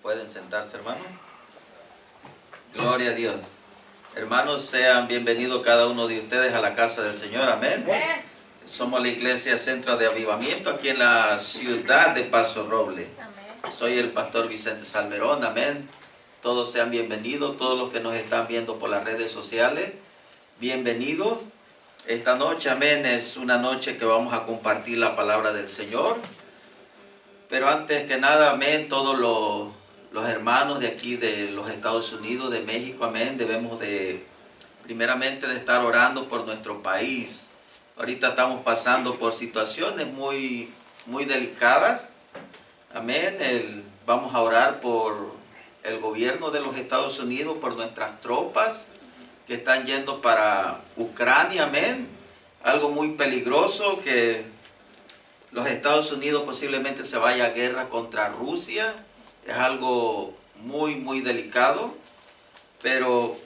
Pueden sentarse, hermanos. Gloria a Dios. Hermanos, sean bienvenidos cada uno de ustedes a la casa del Señor. Amén. Somos la iglesia Centro de Avivamiento aquí en la ciudad de Paso Roble. Soy el pastor Vicente Salmerón. Amén. Todos sean bienvenidos. Todos los que nos están viendo por las redes sociales, bienvenidos. Esta noche, amén, es una noche que vamos a compartir la palabra del Señor. Pero antes que nada, amén, todos los hermanos de aquí de los Estados Unidos, de México, amén, debemos de, primeramente, de estar orando por nuestro país. Ahorita estamos pasando por situaciones muy delicadas, amén. Vamos a orar por el gobierno de los Estados Unidos, por nuestras tropas que están yendo para Ucrania, amén. Algo muy peligroso, que los Estados Unidos posiblemente se vaya a guerra contra Rusia. Es algo muy delicado, pero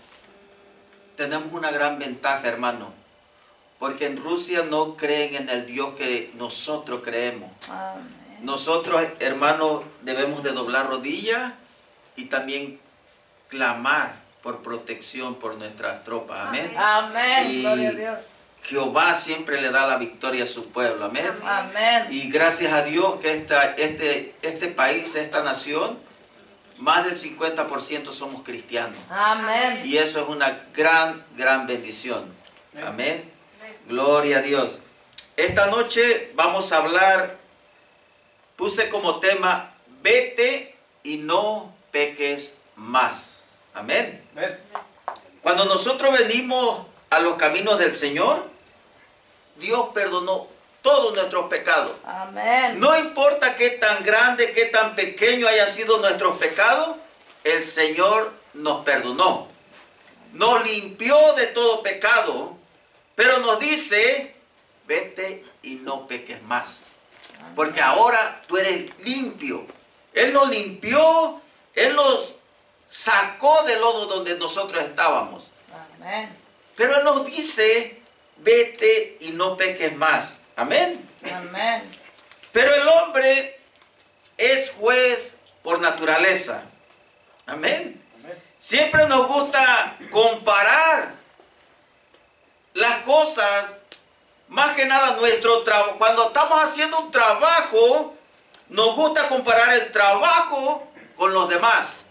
tenemos una gran ventaja, hermano, porque en Rusia no creen en el Dios que nosotros creemos. Amén. Nosotros, hermanos, debemos de doblar rodillas y también clamar por protección por nuestras tropas. Amén. Amén. Y gloria a Dios. Jehová siempre le da la victoria a su pueblo. Amén. Amén. Y gracias a Dios que este país, esta nación, más del 50% somos cristianos. Amén. Y eso es una gran bendición. Amén. Gloria a Dios. Esta noche vamos a hablar, puse como tema, vete y no peques más. Amén. Cuando nosotros venimos a los caminos del Señor, Dios perdonó todos nuestros pecados. Amén. No importa qué tan grande, qué tan pequeño hayan sido nuestros pecados, el Señor nos perdonó. Nos limpió de todo pecado, pero nos dice, vete y no peques más. Porque ahora tú eres limpio. Él nos limpió, Él nos sacó del lodo donde nosotros estábamos. Amén. Pero Él nos dice, vete y no peques más. Amén. Amén. Pero el hombre es juez por naturaleza. Amén. Siempre nos gusta comparar las cosas. Más que nada nuestro trabajo. Cuando estamos haciendo un trabajo, nos gusta comparar el trabajo con los demás.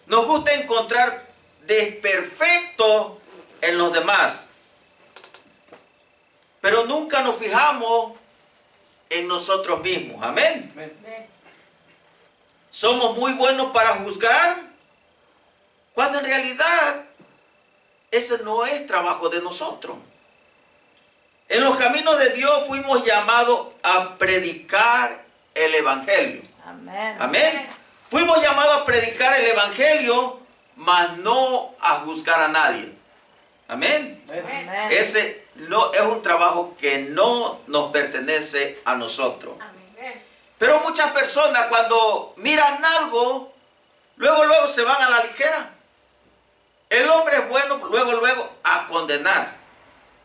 Nos gusta encontrar desperfectos en los demás. Pero nunca nos fijamos en nosotros mismos. Amén. Somos muy buenos para juzgar, cuando en realidad ese no es trabajo de nosotros. En los caminos de Dios fuimos llamados a predicar el Evangelio. Amén. Amén. Fuimos llamados a predicar el Evangelio, mas no a juzgar a nadie. Amén. Amén. Ese no es un trabajo que no nos pertenece a nosotros. Amén. Pero muchas personas, cuando miran algo, luego se van a la ligera. El hombre es bueno, luego a condenar.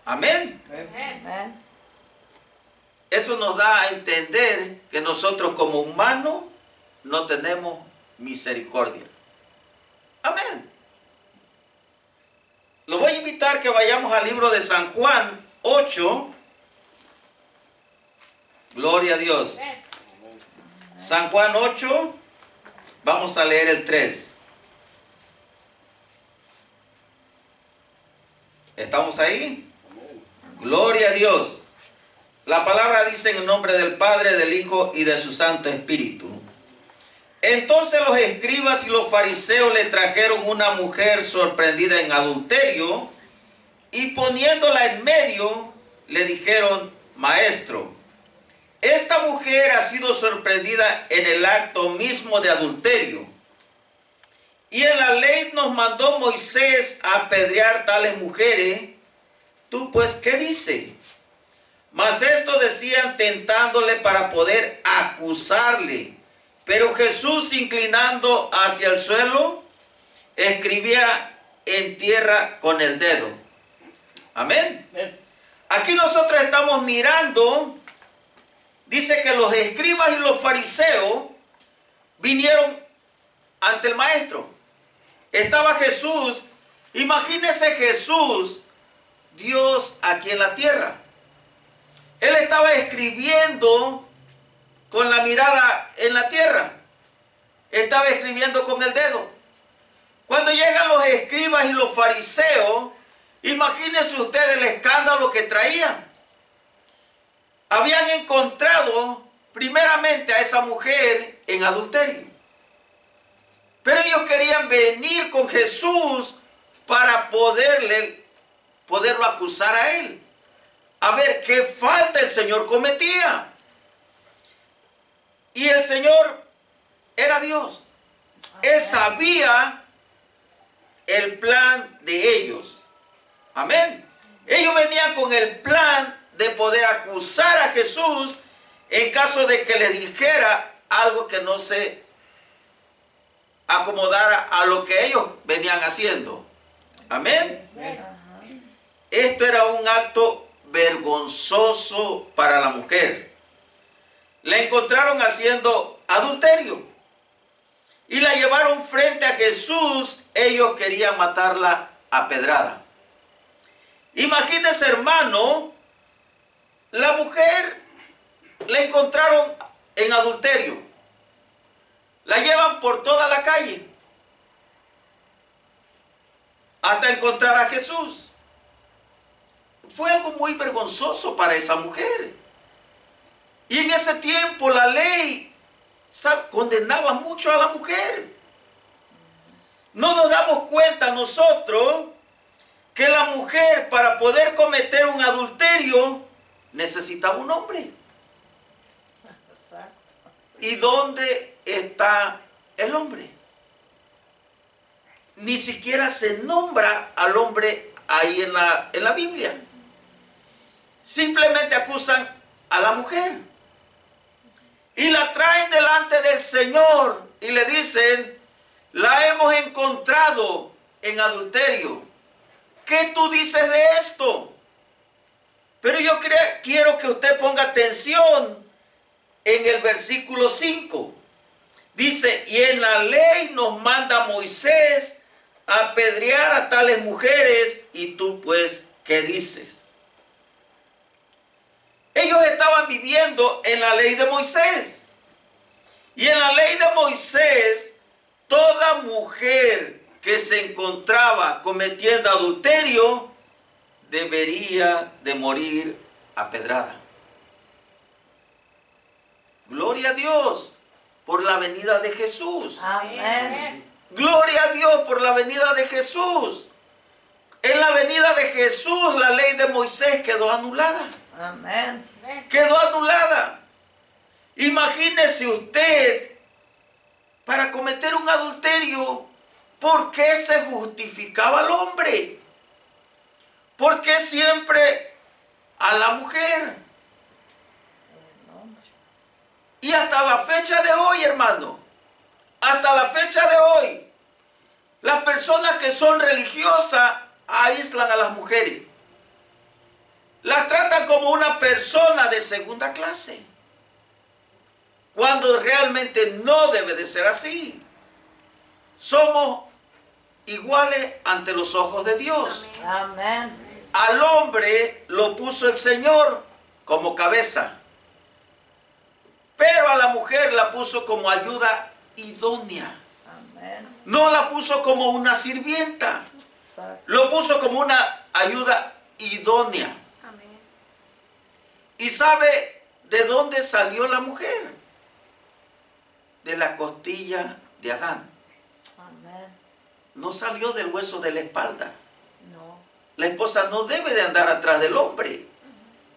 Amén. Amén. Eso nos da a entender que nosotros como humanos no tenemos misericordia. Amén. Lo voy a invitar que vayamos al libro de San Juan 8. Gloria a Dios. San Juan 8, vamos a leer el 3. ¿Estamos ahí? Gloria a Dios. La palabra dice en el nombre del Padre, del Hijo y de su Santo Espíritu. Entonces los escribas y los fariseos le trajeron una mujer sorprendida en adulterio y poniéndola en medio le dijeron, Maestro, esta mujer ha sido sorprendida en el acto mismo de adulterio. Y en la ley nos mandó Moisés a apedrear tales mujeres. ¿Tú pues qué dices? Mas esto decían tentándole para poder acusarle. Pero Jesús, inclinando hacia el suelo, escribía en tierra con el dedo. Amén. Aquí nosotros estamos mirando, dice que los escribas y los fariseos vinieron ante el maestro. Estaba Jesús. Imagínese Jesús, Dios aquí en la tierra. Él estaba escribiendo con la mirada en la tierra. Estaba escribiendo con el dedo. Cuando llegan los escribas y los fariseos, imagínense ustedes el escándalo que traían. Habían encontrado primeramente a esa mujer en adulterio. Pero ellos querían venir con Jesús para poderlo acusar a él. A ver qué falta el Señor cometía. Y el Señor era Dios. Él sabía el plan de ellos. Amén. Ellos venían con el plan de poder acusar a Jesús en caso de que le dijera algo que no se acomodara a lo que ellos venían haciendo. Amén. Esto era un acto vergonzoso para la mujer. La encontraron haciendo adulterio y la llevaron frente a Jesús. Ellos querían matarla a pedrada. Imagínense, hermano, la mujer la encontraron en adulterio. La llevan por toda la calle hasta encontrar a Jesús. Fue algo muy vergonzoso para esa mujer. Y en ese tiempo la ley condenaba mucho a la mujer. No nos damos cuenta nosotros que la mujer, para poder cometer un adulterio, necesitaba un hombre. Exacto. ¿Y dónde está el hombre? Ni siquiera se nombra al hombre ahí en la Biblia. Simplemente acusan a la mujer. Y la traen delante del Señor y le dicen: la hemos encontrado en adulterio. ¿Qué tú dices de esto? Pero yo quiero que usted ponga atención en el versículo 5. Dice: y en la ley nos manda Moisés apedrear a tales mujeres, y tú pues, ¿qué dices? Ellos estaban viviendo en la ley de Moisés. Y en la ley de Moisés, toda mujer que se encontraba cometiendo adulterio debería de morir apedrada. Gloria a Dios por la venida de Jesús. Amén. Gloria a Dios por la venida de Jesús. En la venida de Jesús, la ley de Moisés quedó anulada. Amén. Quedó anulada. Imagínese usted, para cometer un adulterio, ¿por qué se justificaba al hombre? ¿Por qué siempre a la mujer? Y hasta la fecha de hoy, hermano, hasta la fecha de hoy, las personas que son religiosas aíslan a las mujeres. Las tratan como una persona de segunda clase, cuando realmente no debe de ser así. Somos iguales ante los ojos de Dios. Amén. Al hombre lo puso el Señor como cabeza, pero a la mujer la puso como ayuda idónea. Amén. No la puso como una sirvienta, Exacto. lo puso como una ayuda idónea. Amén. ¿Y sabe de dónde salió la mujer? De la costilla de Adán. Amén. No salió del hueso de la espalda. No. La esposa no debe de andar atrás del hombre.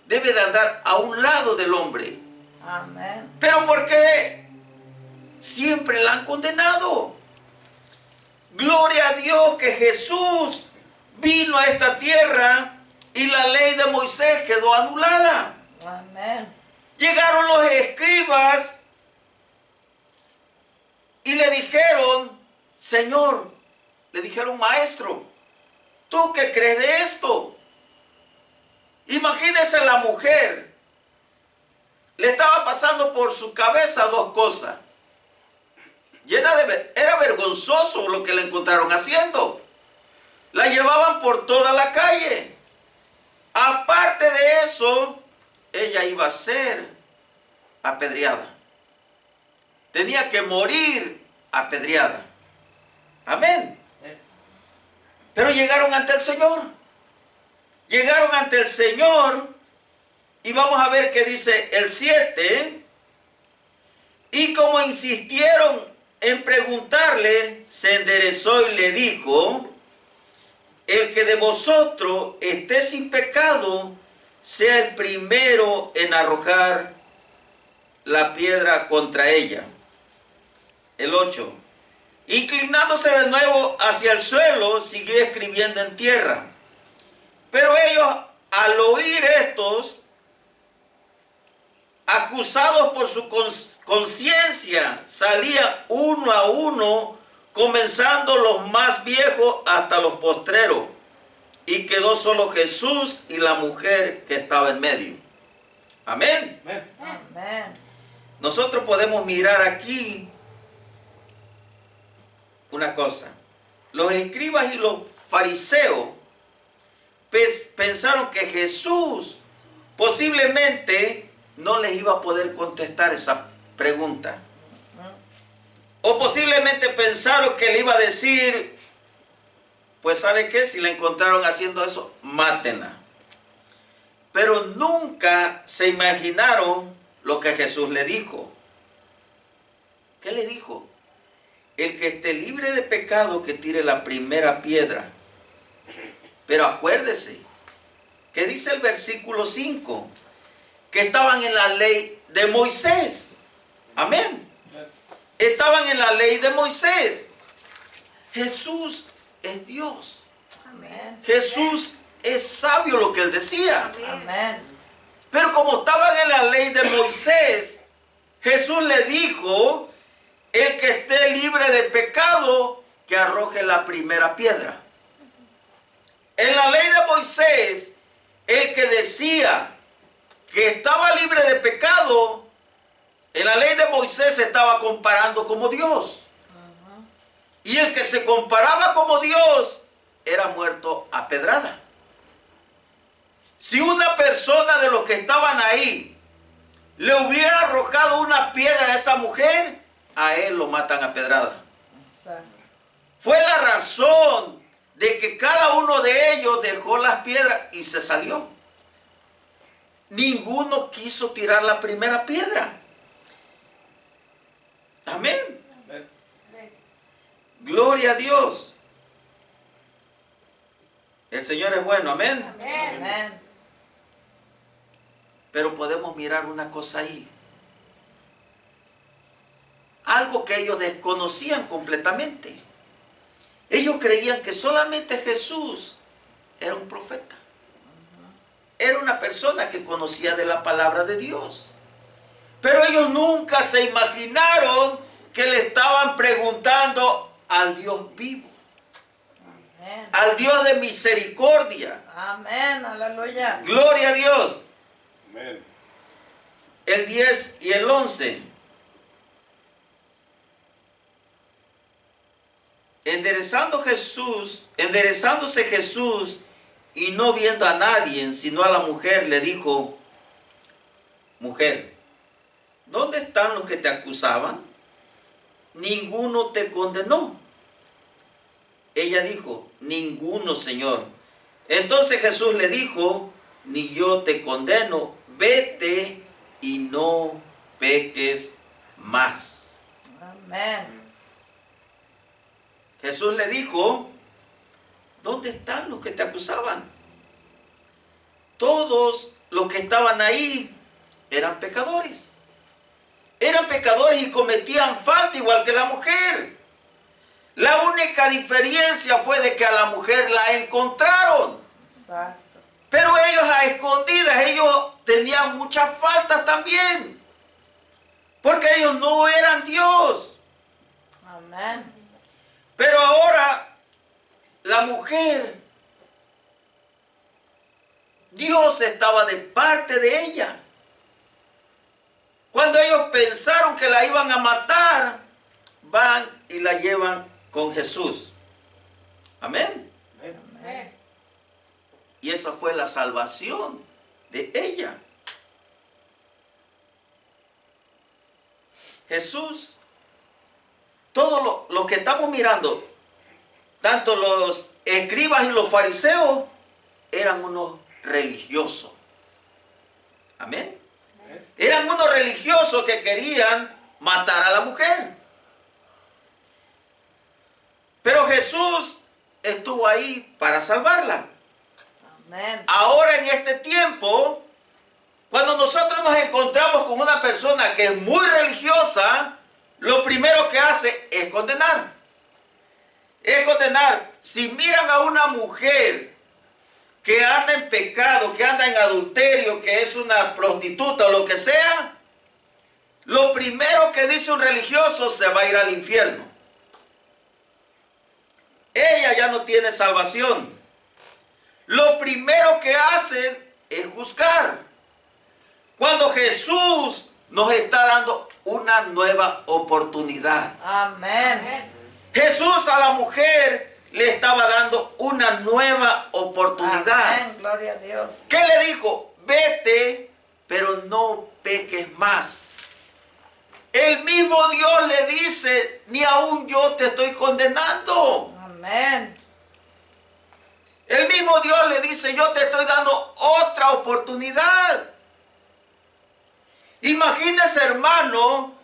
Debe de andar a un lado del hombre. Amén. ¿Pero por qué siempre la han condenado? Gloria a Dios que Jesús vino a esta tierra y la ley de Moisés quedó anulada. Amén. Llegaron los escribas y le dijeron: Señor, le dijeron: Maestro, ¿tú qué crees de esto? Imagínese la mujer. Le estaba pasando por su cabeza dos cosas. era vergonzoso lo que le encontraron haciendo. La llevaban por toda la calle. Aparte de eso, ella iba a ser apedreada. Tenía que morir apedreada. Amén. Pero llegaron ante el Señor. Llegaron ante el Señor. Y vamos a ver qué dice el 7. Y como insistieron en preguntarle, se enderezó y le dijo: el que de vosotros esté sin pecado, sea el primero en arrojar la piedra contra ella. El 8. Inclinándose de nuevo hacia el suelo, siguió escribiendo en tierra. Pero ellos, al oír estos, acusados por su conciencia, salían uno a uno, comenzando los más viejos hasta los postreros, y quedó solo Jesús y la mujer que estaba en medio. Amén. Amén. Nosotros podemos mirar aquí una cosa. Los escribas y los fariseos pensaron que Jesús posiblemente no les iba a poder contestar esa pregunta. O posiblemente pensaron que le iba a decir: pues ¿sabe qué? Si la encontraron haciendo eso, mátenla. Pero nunca se imaginaron lo que Jesús le dijo. ¿Qué le dijo? El que esté libre de pecado, que tire la primera piedra. Pero acuérdese, ¿qué dice el versículo 5? Que estaban en la ley de Moisés. Amén. Estaban en la ley de Moisés. Jesús es Dios. Amén. Jesús es sabio, lo que él decía. Amén. Pero como estaban en la ley de Moisés, Jesús le dijo: el que esté libre de pecado, que arroje la primera piedra. En la ley de Moisés, el que decía que estaba libre de pecado, en la ley de Moisés se estaba comparando como Dios. Y el que se comparaba como Dios era muerto a pedrada. Si una persona de los que estaban ahí le hubiera arrojado una piedra a esa mujer, a él lo matan a pedrada. Exacto. Fue la razón de que cada uno de ellos dejó las piedras y se salió. Ninguno quiso tirar la primera piedra. Amén. Gloria a Dios. El Señor es bueno, amén. Amén. Pero podemos mirar una cosa ahí. Algo que ellos desconocían completamente. Ellos creían que solamente Jesús era un profeta. Era una persona que conocía de la palabra de Dios. Pero ellos nunca se imaginaron que le estaban preguntando al Dios vivo. Amén. Al Dios de misericordia. Amén. Aleluya. Gloria a Dios. Amén. El 10 y el 11. Enderezándose Jesús y no viendo a nadie, sino a la mujer, le dijo: mujer, ¿dónde están los que te acusaban? Ninguno te condenó. Ella dijo: ninguno, Señor. Entonces Jesús le dijo: ni yo te condeno, vete y no peques más. Amén. Jesús le dijo: ¿dónde están los que te acusaban? Todos los que estaban ahí eran pecadores. Eran pecadores y cometían falta igual que la mujer. La única diferencia fue de que a la mujer la encontraron. Exacto. Pero ellos a escondidas, ellos tenían muchas faltas también. Porque ellos no eran Dios. Amén. Pero ahora, la mujer, Dios estaba de parte de ella. Cuando ellos pensaron que la iban a matar, van y la llevan con Jesús. Amén. Amén. Y esa fue la salvación de ella. Jesús, todo lo que estamos mirando, tanto los escribas y los fariseos, eran unos religiosos. Amén. Eran unos religiosos que querían matar a la mujer. Pero Jesús estuvo ahí para salvarla. Amén. Ahora en este tiempo, cuando nosotros nos encontramos con una persona que es muy religiosa, lo primero que hace es condenar. Es condenar. Si miran a una mujer que anda en pecado, que anda en adulterio, que es una prostituta o lo que sea, lo primero que dice un religioso: se va a ir al infierno. Ella ya no tiene salvación. Lo primero que hacen es juzgar. Cuando Jesús nos está dando una nueva oportunidad. Amén. Jesús a la mujer le estaba dando una nueva oportunidad. Amén. Gloria a Dios. ¿Qué le dijo? Vete, pero no peques más. El mismo Dios le dice: ni aún yo te estoy condenando. Amén. El mismo Dios le dice: yo te estoy dando otra oportunidad. Imagínese, hermano,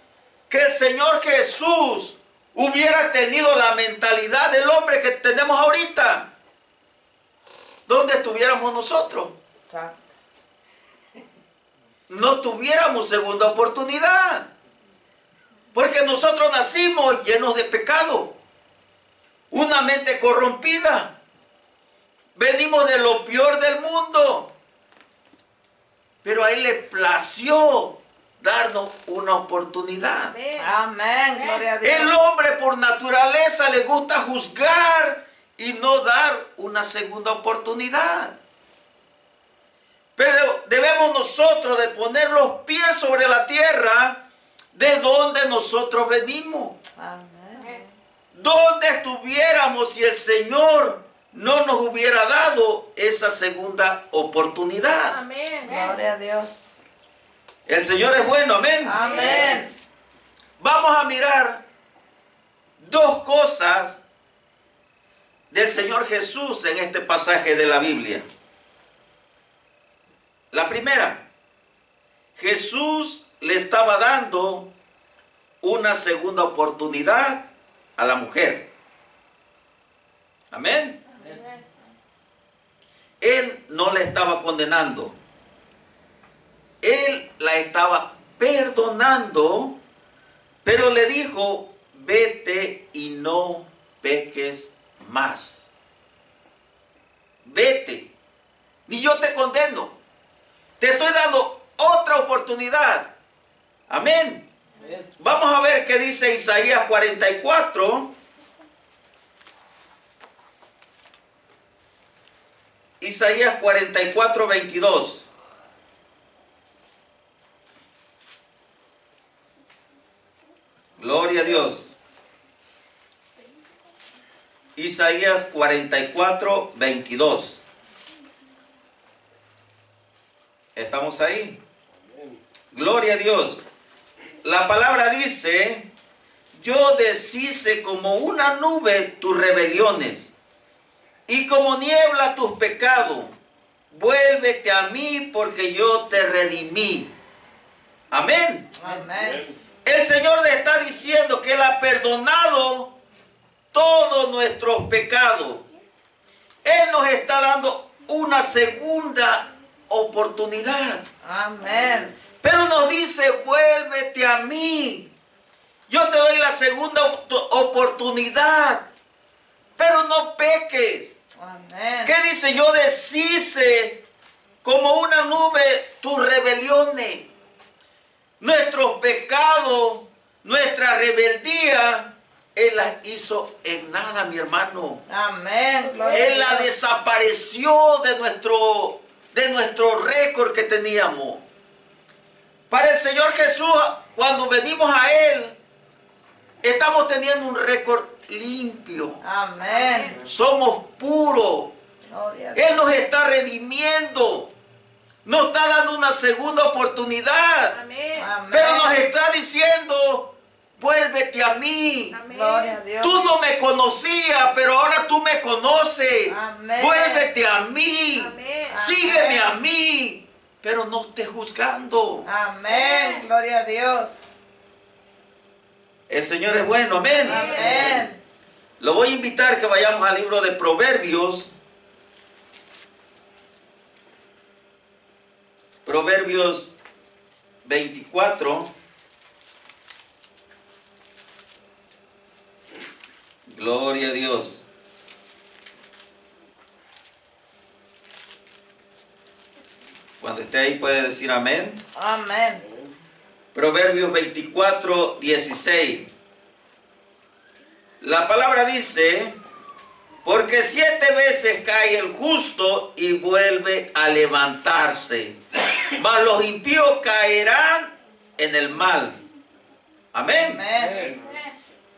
que el Señor Jesús hubiera tenido la mentalidad del hombre que tenemos ahorita. ¿Dónde estuviéramos nosotros? Exacto. No tuviéramos segunda oportunidad. Porque nosotros nacimos llenos de pecado. Una mente corrompida. Venimos de lo peor del mundo. Pero a Él le plació darnos una oportunidad. Amén. Gloria a Dios. El hombre por naturaleza le gusta juzgar y no dar una segunda oportunidad. Pero debemos nosotros de poner los pies sobre la tierra de donde nosotros venimos. Amén. ¿Dónde estuviéramos si el Señor no nos hubiera dado esa segunda oportunidad? Amén. Gloria a Dios. El Señor es bueno, amén. Amén. Vamos a mirar dos cosas del Señor Jesús en este pasaje de la Biblia. La primera, Jesús le estaba dando una segunda oportunidad a la mujer. Amén. Él no la estaba condenando. Él la estaba perdonando, pero le dijo: vete y no peques más. Vete. Ni yo te condeno. Te estoy dando otra oportunidad. Amén. Vamos a ver qué dice Isaías 44. Isaías 44, 22. Gloria a Dios. Isaías 44, 22. ¿Estamos ahí? Gloria a Dios. La palabra dice: yo deshice como una nube tus rebeliones y como niebla tus pecados. Vuélvete a mí porque yo te redimí. Amén. Amén. El Señor le está diciendo que Él ha perdonado todos nuestros pecados. Él nos está dando una segunda oportunidad. Amén. Pero nos dice: vuélvete a mí. Yo te doy la segunda oportunidad. Pero no peques. Amén. ¿Qué dice? Yo deshice como una nube tus rebeliones. Nuestros pecados, nuestra rebeldía, Él las hizo en nada, mi hermano. Amén. Gloria Él a la Dios. desapareció de nuestro récord que teníamos. Para el Señor Jesús, cuando venimos a Él, estamos teniendo un récord limpio. Amén. Somos puros. Gloria a Dios. Él nos está redimiendo. Nos está dando una segunda oportunidad. Amén. Amén. Pero nos está diciendo, vuélvete a mí. Amén. Gloria a Dios. Tú no me conocías, pero ahora tú me conoces. Amén. Vuélvete a mí. Amén. Sígueme Amén. a mí. Pero no estés juzgando. Amén. Gloria a Dios. El Señor es bueno, amén. Amén. Lo voy a invitar que vayamos al libro de Proverbios. Proverbios 24. Gloria a Dios. Cuando esté ahí puede decir amén. Amén. Proverbios 24, 16. La palabra dice, porque 7 veces cae el justo y vuelve a levantarse, mas los impíos caerán en el mal. Amén. Amén.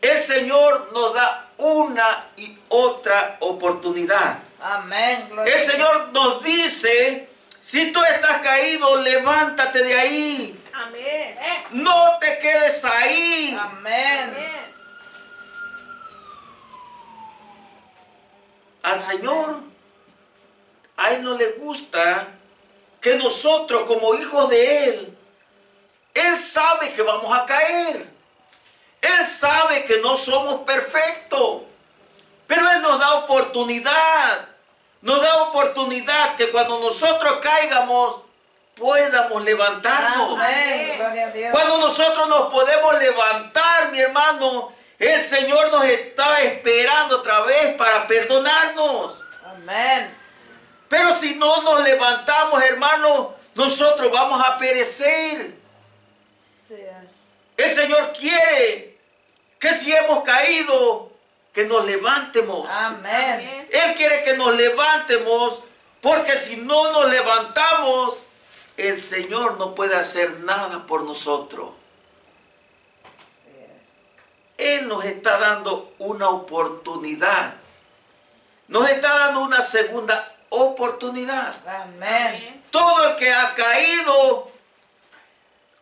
El Señor nos da una y otra oportunidad. Amén. Gloria El a Dios. Señor nos dice, si tú estás caído, levántate de ahí. Amén. No te quedes ahí. Amén. Amén. Al Señor, a Él no le gusta que nosotros como hijos de Él sabe que vamos a caer. Él sabe que no somos perfectos. Pero Él nos da oportunidad. Nos da oportunidad que cuando nosotros caigamos, podamos levantarnos. Amén. Gloria a Dios. Cuando nosotros nos podemos levantar, mi hermano, el Señor nos está esperando otra vez para perdonarnos. Amén. Pero si no nos levantamos, hermano, nosotros vamos a perecer. Sí es. El Señor quiere que si hemos caído, que nos levantemos. Amén. Él quiere que nos levantemos, porque si no nos levantamos, el Señor no puede hacer nada por nosotros. Sí es. Él nos está dando una oportunidad. Nos está dando una segunda oportunidad. Amén. Todo el que ha caído,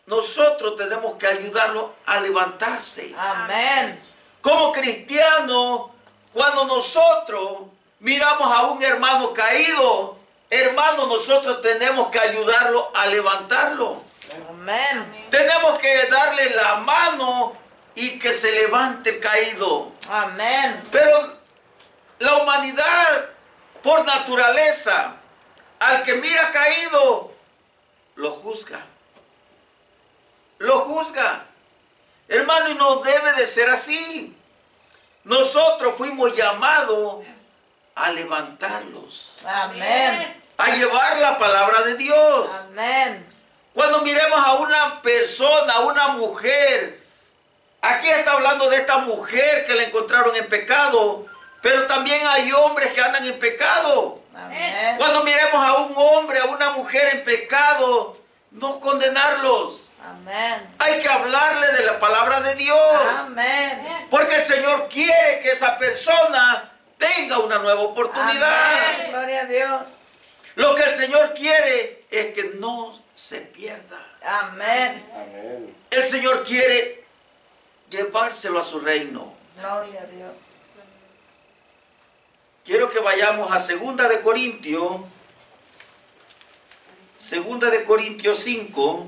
nosotros tenemos que ayudarlo a levantarse. Amén. Como cristianos, cuando nosotros miramos a un hermano caído, hermano, nosotros tenemos que ayudarlo a levantarlo. Amén. Tenemos que darle la mano y que se levante el caído. Amén. Pero la humanidad, por naturaleza, al que mira caído, lo juzga. Lo juzga. Hermano, y no debe de ser así. Nosotros fuimos llamados a levantarlos, Amén. a llevar la palabra de Dios. Amén. Cuando miremos a una persona, a una mujer, aquí está hablando de esta mujer que la encontraron en pecado, pero también hay hombres que andan en pecado. Amén. Cuando miremos a un hombre, a una mujer en pecado, no condenarlos. Amén. Hay que hablarle de la palabra de Dios. Amén. Porque el Señor quiere que esa persona tenga una nueva oportunidad. Amén. Gloria a Dios. Lo que el Señor quiere es que no se pierda. Amén. El Señor quiere llevárselo a su reino. Gloria a Dios. Quiero que vayamos a 2 de Corintios. 2 de Corintios 5.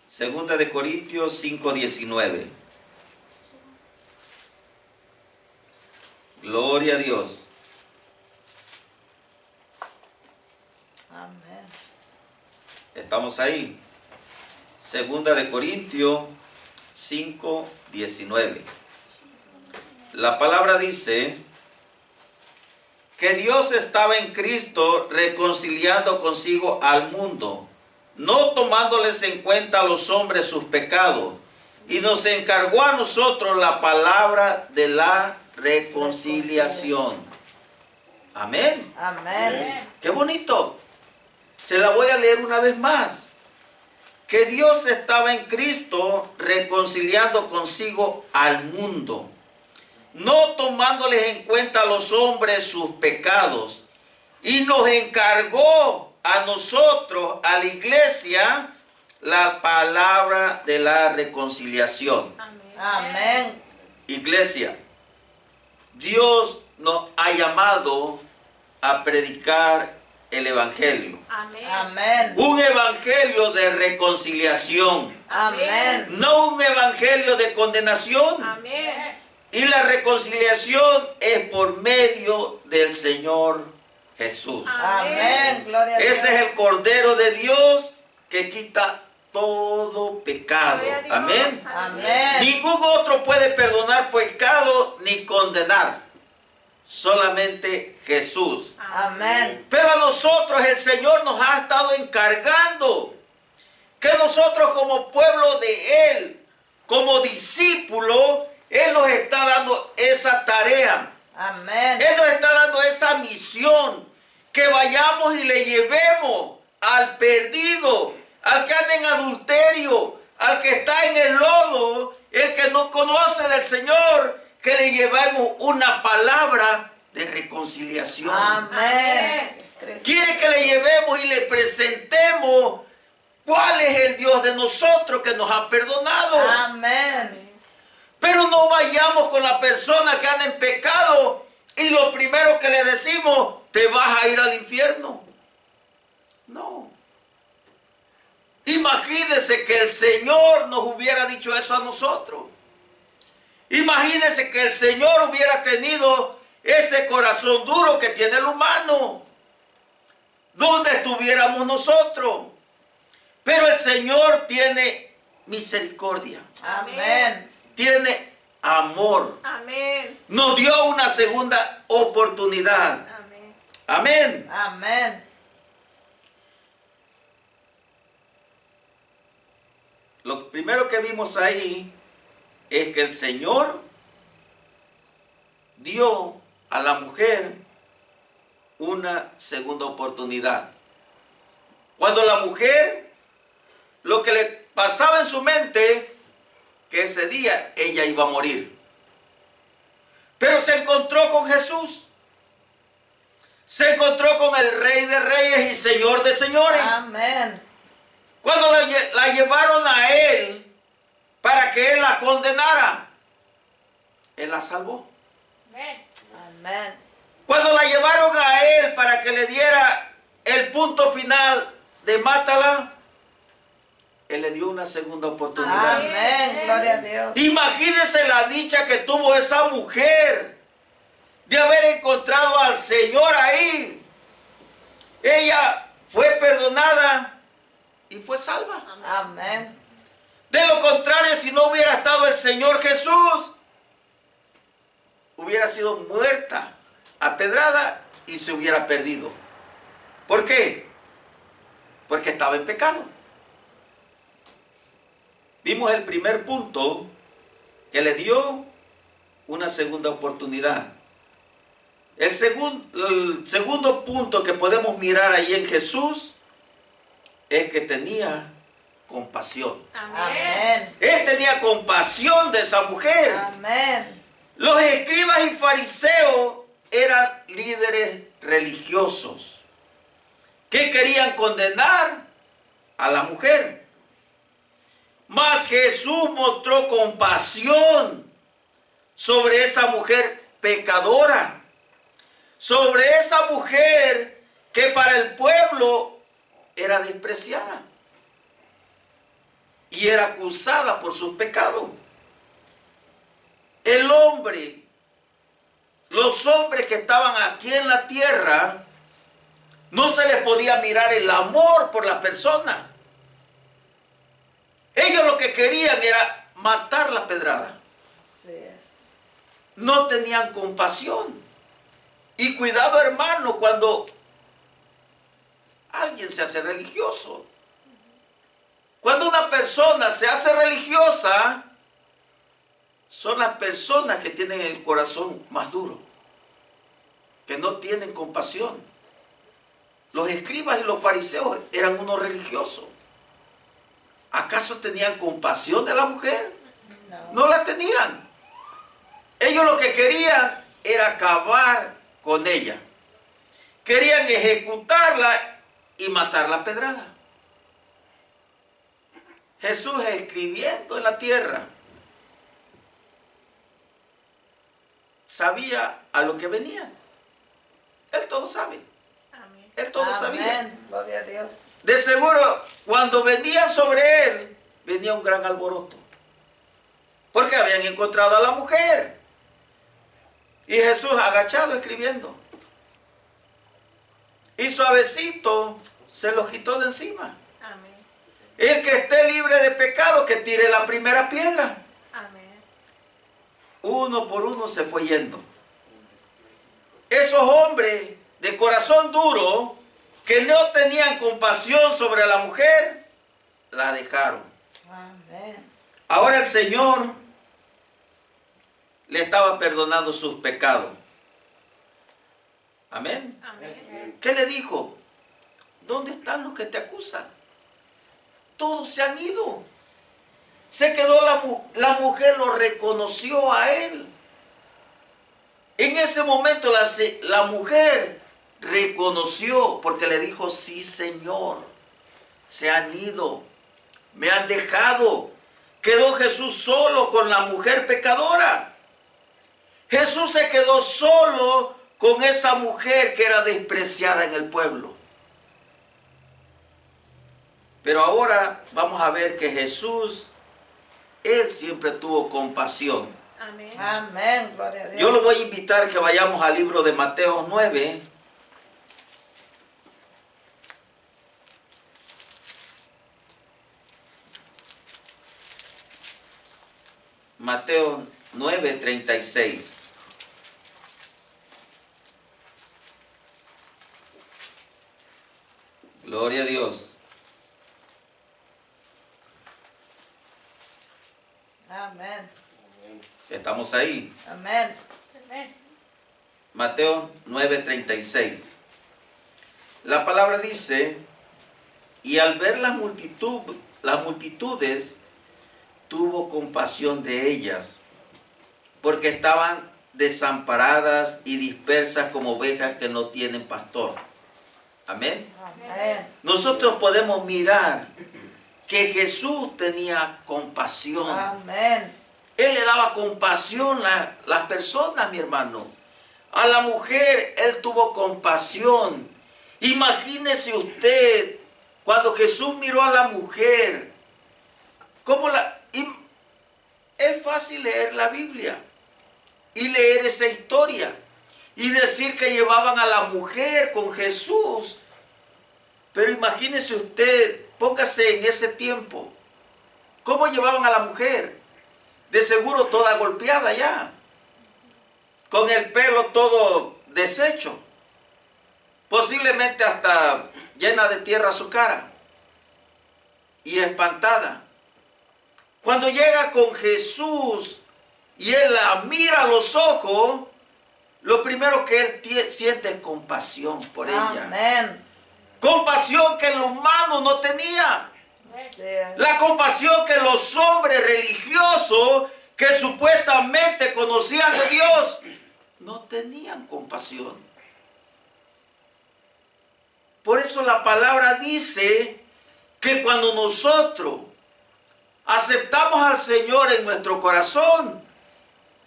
Segunda de Corintios 5:19. Gloria a Dios. Amén. Estamos ahí. Segunda de Corintios 5:19. La palabra dice que Dios estaba en Cristo reconciliando consigo al mundo, no tomándoles en cuenta a los hombres sus pecados, y nos encargó a nosotros la palabra de la reconciliación. Amén. Amén. Qué bonito. Se la voy a leer una vez más. Que Dios estaba en Cristo reconciliando consigo al mundo, no tomándoles en cuenta a los hombres sus pecados, y nos encargó a nosotros, a la iglesia, la palabra de la reconciliación. Amén. Iglesia, Dios nos ha llamado a predicar el evangelio. Amén. Un evangelio de reconciliación. Amén. No un evangelio de condenación. Amén. Y la reconciliación es por medio del Señor Jesús. Amén. Gloria a Dios. Ese es el Cordero de Dios que quita todo pecado. Gloria a Dios. Amén. Amén. Ningún otro puede perdonar pecado ni condenar. Solamente Jesús. Amén. Pero a nosotros el Señor nos ha estado encargando que nosotros como pueblo de Él, como discípulos, Él nos está dando esa tarea. Amén. Él nos está dando esa misión, que vayamos y le llevemos al perdido, al que anda en adulterio, al que está en el lodo, el que no conoce del Señor, que le llevemos una palabra de reconciliación. Amén. Quiere que le llevemos y le presentemos cuál es el Dios de nosotros que nos ha perdonado. Amén. Pero no vayamos con la persona que anda en pecado y lo primero que le decimos, te vas a ir al infierno. No. Imagínese que el Señor nos hubiera dicho eso a nosotros. Imagínese que el Señor hubiera tenido ese corazón duro que tiene el humano. ¿Dónde estuviéramos nosotros? Pero el Señor tiene misericordia. Amén. Tiene amor. Amén. Nos dio una segunda oportunidad. Amén. Amén. Amén. Lo primero que vimos ahí es que el Señor dio a la mujer una segunda oportunidad. Cuando la mujer, lo que le pasaba en su mente, que ese día ella iba a morir. Pero se encontró con Jesús. Se encontró con el Rey de Reyes y Señor de Señores. Amén. Cuando la llevaron a Él para que Él la condenara, Él la salvó. Amén. Amén. Cuando la llevaron a Él para que le diera el punto final de mátala, Él le dio una segunda oportunidad. Amén. Gloria a Dios. Imagínense la dicha que tuvo esa mujer de haber encontrado al Señor ahí. Ella fue perdonada y fue salva. Amén. De lo contrario, si no hubiera estado el Señor Jesús, hubiera sido muerta, apedrada y se hubiera perdido. ¿Por qué? Porque estaba en pecado. Vimos el primer punto, que le dio una segunda oportunidad. El segundo punto que podemos mirar ahí en Jesús es que tenía compasión. Amén. Él tenía compasión de esa mujer. Amén. Los escribas y fariseos eran líderes religiosos que querían condenar a la mujer. Mas Jesús mostró compasión sobre esa mujer pecadora, sobre esa mujer que para el pueblo era despreciada y era acusada por sus pecados. El hombre, los hombres que estaban aquí en la tierra, no se les podía mirar el amor por la persona. Ellos lo que querían era matar la pedrada. Así es. No tenían compasión. Y cuidado, hermano, cuando alguien se hace religioso. Cuando una persona se hace religiosa, son las personas que tienen el corazón más duro. que no tienen compasión. Los escribas y los fariseos eran unos religiosos. ¿Acaso tenían compasión de la mujer? No la tenían. Ellos lo que querían era acabar con ella. Querían ejecutarla y matarla a pedrada. Jesús escribiendo en la tierra sabía a lo que venía. Él todo sabe. Él todo sabía. Amén. Gloria a Dios. De seguro, cuando venían sobre él, venía un gran alboroto. Porque habían encontrado a la mujer. Y Jesús agachado escribiendo. Y suavecito se los quitó de encima. Amén. El que esté libre de pecado, que tire la primera piedra. Amén. Uno por uno se fue yendo. Esos hombres de corazón duro, que no tenían compasión sobre la mujer, la dejaron. Amén. Ahora el Señor le estaba perdonando sus pecados. Amén. Amén. ¿Qué le dijo? ¿Dónde están los que te acusan? Todos se han ido. Se quedó la mujer, lo reconoció a él. En ese momento la mujer reconoció, porque le dijo: sí, Señor, se han ido, me han dejado. Quedó Jesús solo con la mujer pecadora. Jesús se quedó solo con esa mujer que era despreciada en el pueblo. Pero ahora vamos a ver que Jesús, Él siempre tuvo compasión. Amén. Amén. Gloria a Dios. Yo lo voy a invitar que vayamos al libro de Mateo 9. Mateo 9:36. Gloria a Dios. Amén. Estamos ahí. Amén. Amén. Mateo 9:36. La palabra dice: y al ver las multitudes, tuvo compasión de ellas, porque estaban desamparadas y dispersas como ovejas que no tienen pastor. Amén. Amén. Nosotros podemos mirar que Jesús tenía compasión. Amén. Él le daba compasión a las personas, mi hermano. A la mujer, Él tuvo compasión. Imagínese usted, cuando Jesús miró a la mujer, es fácil leer la Biblia y leer esa historia y decir que llevaban a la mujer con Jesús. Pero imagínese usted, póngase en ese tiempo, ¿cómo llevaban a la mujer? De seguro toda golpeada ya, con el pelo todo deshecho, posiblemente hasta llena de tierra su cara y espantada. Cuando llega con Jesús y Él la mira a los ojos, lo primero que Él siente es compasión por ella. Amén. Compasión que el humano no tenía. Así es. La compasión que los hombres religiosos que supuestamente conocían de Dios no tenían compasión. Por eso la palabra dice que cuando nosotros aceptamos al Señor en nuestro corazón,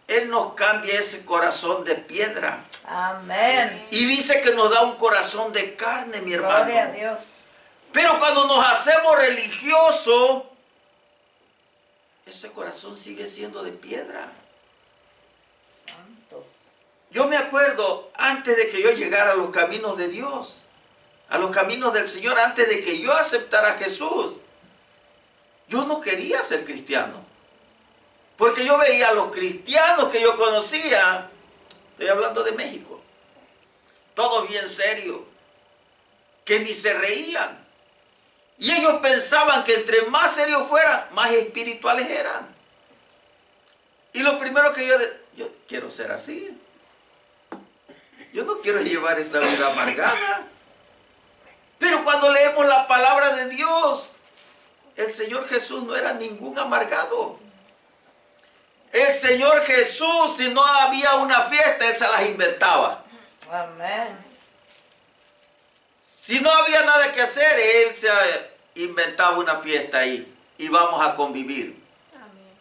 Él nos cambia ese corazón de piedra. Amén. Y dice que nos da un corazón de carne, mi hermano. Gloria a Dios. Pero cuando nos hacemos religiosos, ese corazón sigue siendo de piedra. Santo. Yo me acuerdo, antes de que yo llegara a los caminos de Dios, a los caminos del Señor, antes de que yo aceptara a Jesús, yo no quería ser cristiano. Porque yo veía a los cristianos que yo conocía, estoy hablando de México, todos bien serios, que ni se reían. Y ellos pensaban que entre más serios fueran, más espirituales eran. Y lo primero que yo quiero ser así. Yo no quiero llevar esa vida amargada. Pero cuando leemos la palabra de Dios, el Señor Jesús no era ningún amargado. El Señor Jesús, si no había una fiesta, Él se las inventaba. Amén. Si no había nada que hacer, Él se inventaba una fiesta ahí y vamos a convivir. Amén.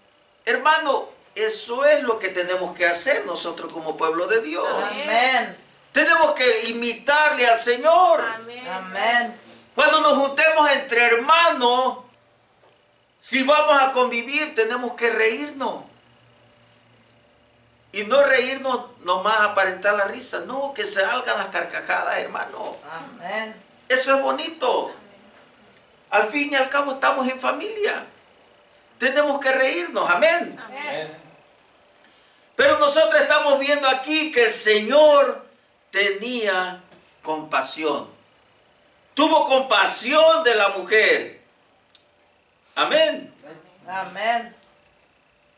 Hermano, eso es lo que tenemos que hacer nosotros como pueblo de Dios. Amén. Tenemos que imitarle al Señor. Amén. Amén. Cuando nos juntemos entre hermanos, si vamos a convivir, tenemos que reírnos. Y no reírnos nomás aparentar la risa. No, que se salgan las carcajadas, hermano. Amén. Eso es bonito. Al fin y al cabo estamos en familia. Tenemos que reírnos, amén. Amén. Pero nosotros estamos viendo aquí que el Señor tenía compasión. Tuvo compasión de la mujer. Amén. Amén.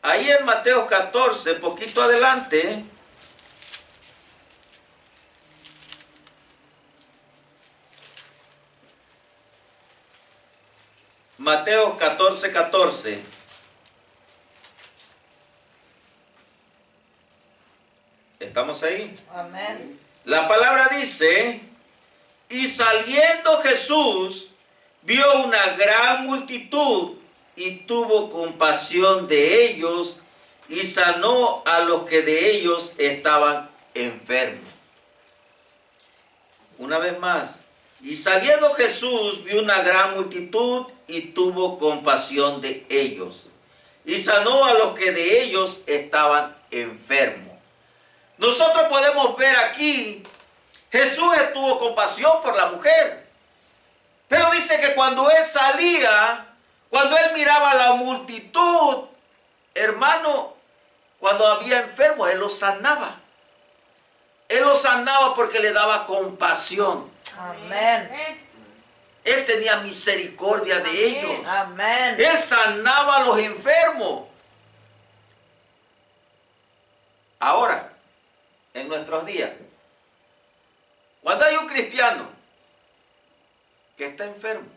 Ahí en Mateo 14, poquito adelante. Mateo 14, 14. ¿Estamos ahí? Amén. La palabra dice, y saliendo Jesús, vio una gran multitud y tuvo compasión de ellos y sanó a los que de ellos estaban enfermos. Una vez más, y saliendo Jesús, vio una gran multitud y tuvo compasión de ellos y sanó a los que de ellos estaban enfermos. Nosotros podemos ver aquí, Jesús tuvo compasión por la mujer. Pero dice que cuando Él salía, cuando Él miraba a la multitud, hermano, cuando había enfermos, Él los sanaba. Él los sanaba porque le daba compasión. Amén. Él tenía misericordia de ellos. Amén. Él sanaba a los enfermos. Ahora, en nuestros días, cuando hay un cristiano que está enfermo,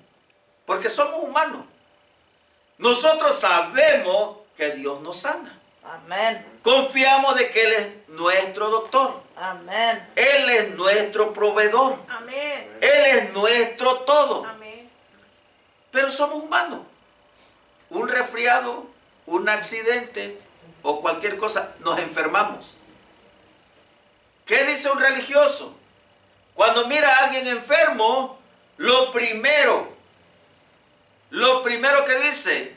porque somos humanos, nosotros sabemos que Dios nos sana. Amén. Confiamos de que Él es nuestro doctor. Amén. Él es nuestro proveedor. Amén. Él es nuestro todo. Amén. Pero somos humanos. Un resfriado, un accidente o cualquier cosa, nos enfermamos. ¿Qué dice un religioso? Cuando mira a alguien enfermo, lo primero que dice,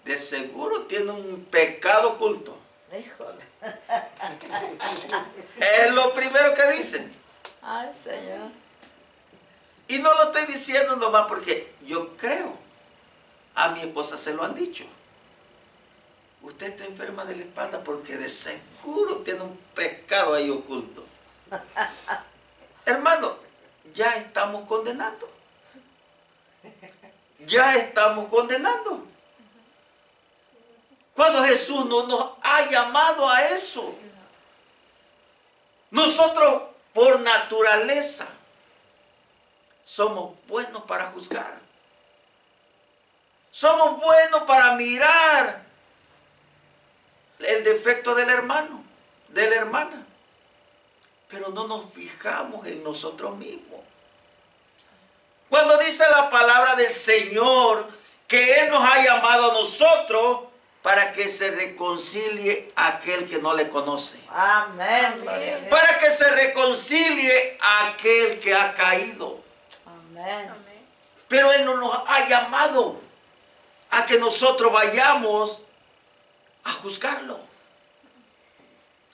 de seguro tiene un pecado oculto. Híjole. Es lo primero que dice. Ay, Señor. Y no lo estoy diciendo nomás porque yo creo. A mi esposa se lo han dicho. Usted está enferma de la espalda porque de seguro tiene un pecado ahí oculto. Hermano, ya estamos condenando. Ya estamos condenando. Cuando Jesús no nos ha llamado a eso. Nosotros, por naturaleza, somos buenos para juzgar. Somos buenos para mirar el defecto del hermano, de la hermana. Pero no nos fijamos en nosotros mismos. Cuando dice la palabra del Señor que Él nos ha llamado a nosotros para que se reconcilie a aquel que no le conoce. Amén. Gloria a Dios. Para que se reconcilie a aquel que ha caído. Amén. Amén. Pero Él no nos ha llamado a que nosotros vayamos a juzgarlo.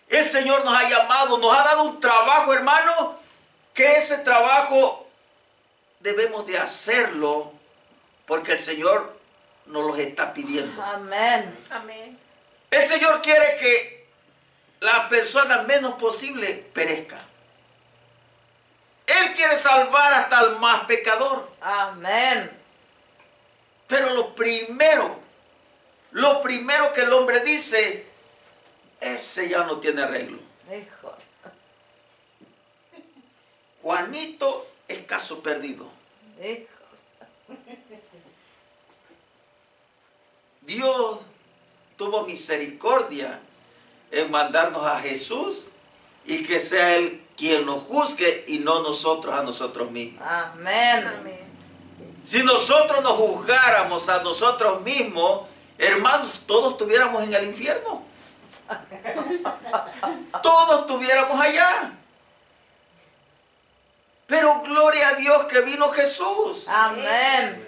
El Señor nos ha llamado, nos ha dado un trabajo, hermano, que ese trabajo debemos de hacerlo porque el Señor nos lo está pidiendo. Amén. Amén. El Señor quiere que la persona menos posible perezca. Él quiere salvar hasta al más pecador. Amén. Pero lo primero que el hombre dice, ese ya no tiene arreglo. Híjole. Juanito es caso perdido. Hijo. Dios tuvo misericordia en mandarnos a Jesús y que sea Él quien nos juzgue y no nosotros a nosotros mismos. Amén. Amén. Si nosotros nos juzgáramos a nosotros mismos, hermanos, todos estuviéramos en el infierno. Todos estuviéramos allá. Pero gloria a Dios que vino Jesús. Amén.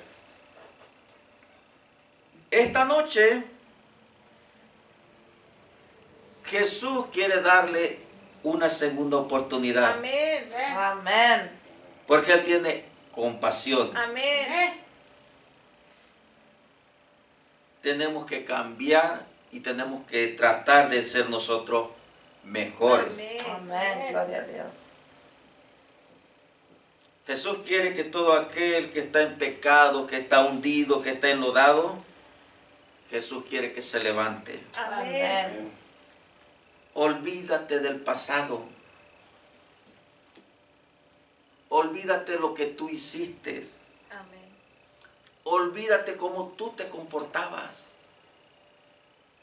Esta noche Jesús quiere darle una segunda oportunidad. Amén. Amén. Porque Él tiene compasión. Amén. Tenemos que cambiar y tenemos que tratar de ser nosotros mejores. Amén. Gloria a Dios. Jesús quiere que todo aquel que está en pecado, que está hundido, que está enlodado, Jesús quiere que se levante. Amén. Olvídate del pasado. Olvídate lo que tú hiciste. Amén. Olvídate cómo tú te comportabas.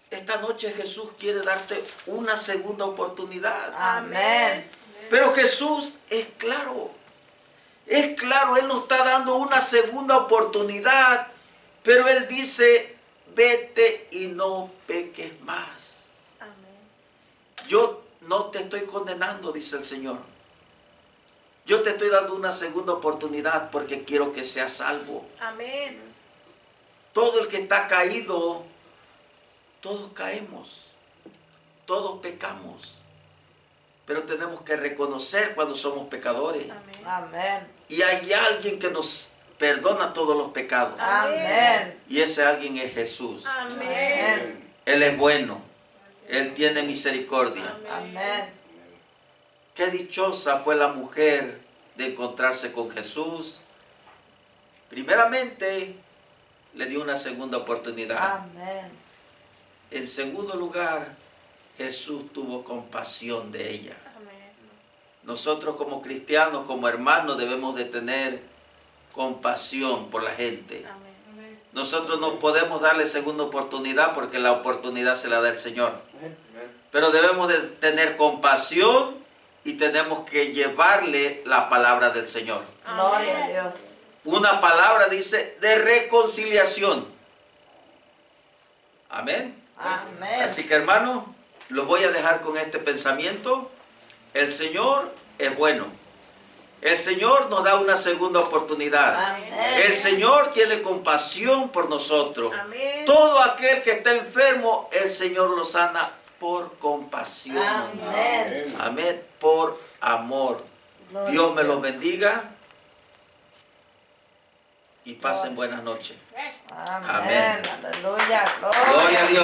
Esta noche Jesús quiere darte una segunda oportunidad. Amén. Pero Jesús es claro. Es claro, Él nos está dando una segunda oportunidad. Pero Él dice, vete y no peques más. Amén. Yo no te estoy condenando, dice el Señor. Yo te estoy dando una segunda oportunidad porque quiero que seas salvo. Amén. Todo el que está caído, todos caemos, todos pecamos. Pero tenemos que reconocer cuando somos pecadores. Amén. Amén. Y hay alguien que nos perdona todos los pecados. Amén. Y ese alguien es Jesús. Amén. Él es bueno. Él tiene misericordia. Amén. Qué dichosa fue la mujer de encontrarse con Jesús. Primeramente, le dio una segunda oportunidad. Amén. En segundo lugar, Jesús tuvo compasión de ella. Amén. Nosotros como cristianos, como hermanos, debemos de tener compasión por la gente. Amén. Nosotros no podemos darle segunda oportunidad porque la oportunidad se la da el Señor. Pero debemos de tener compasión y tenemos que llevarle la palabra del Señor. Gloria a Dios. Una palabra dice de reconciliación. Amén. Amén. Así que hermanos, los voy a dejar con este pensamiento. El Señor es bueno. El Señor nos da una segunda oportunidad. Amén. El Señor tiene compasión por nosotros. Amén. Todo aquel que está enfermo, el Señor lo sana por compasión. Amén. Amén. Por amor. Gloria Dios a me los Dios. bendiga y pasen buenas noches. Amén. Amén. Aleluya. Gloria. Gloria a Dios.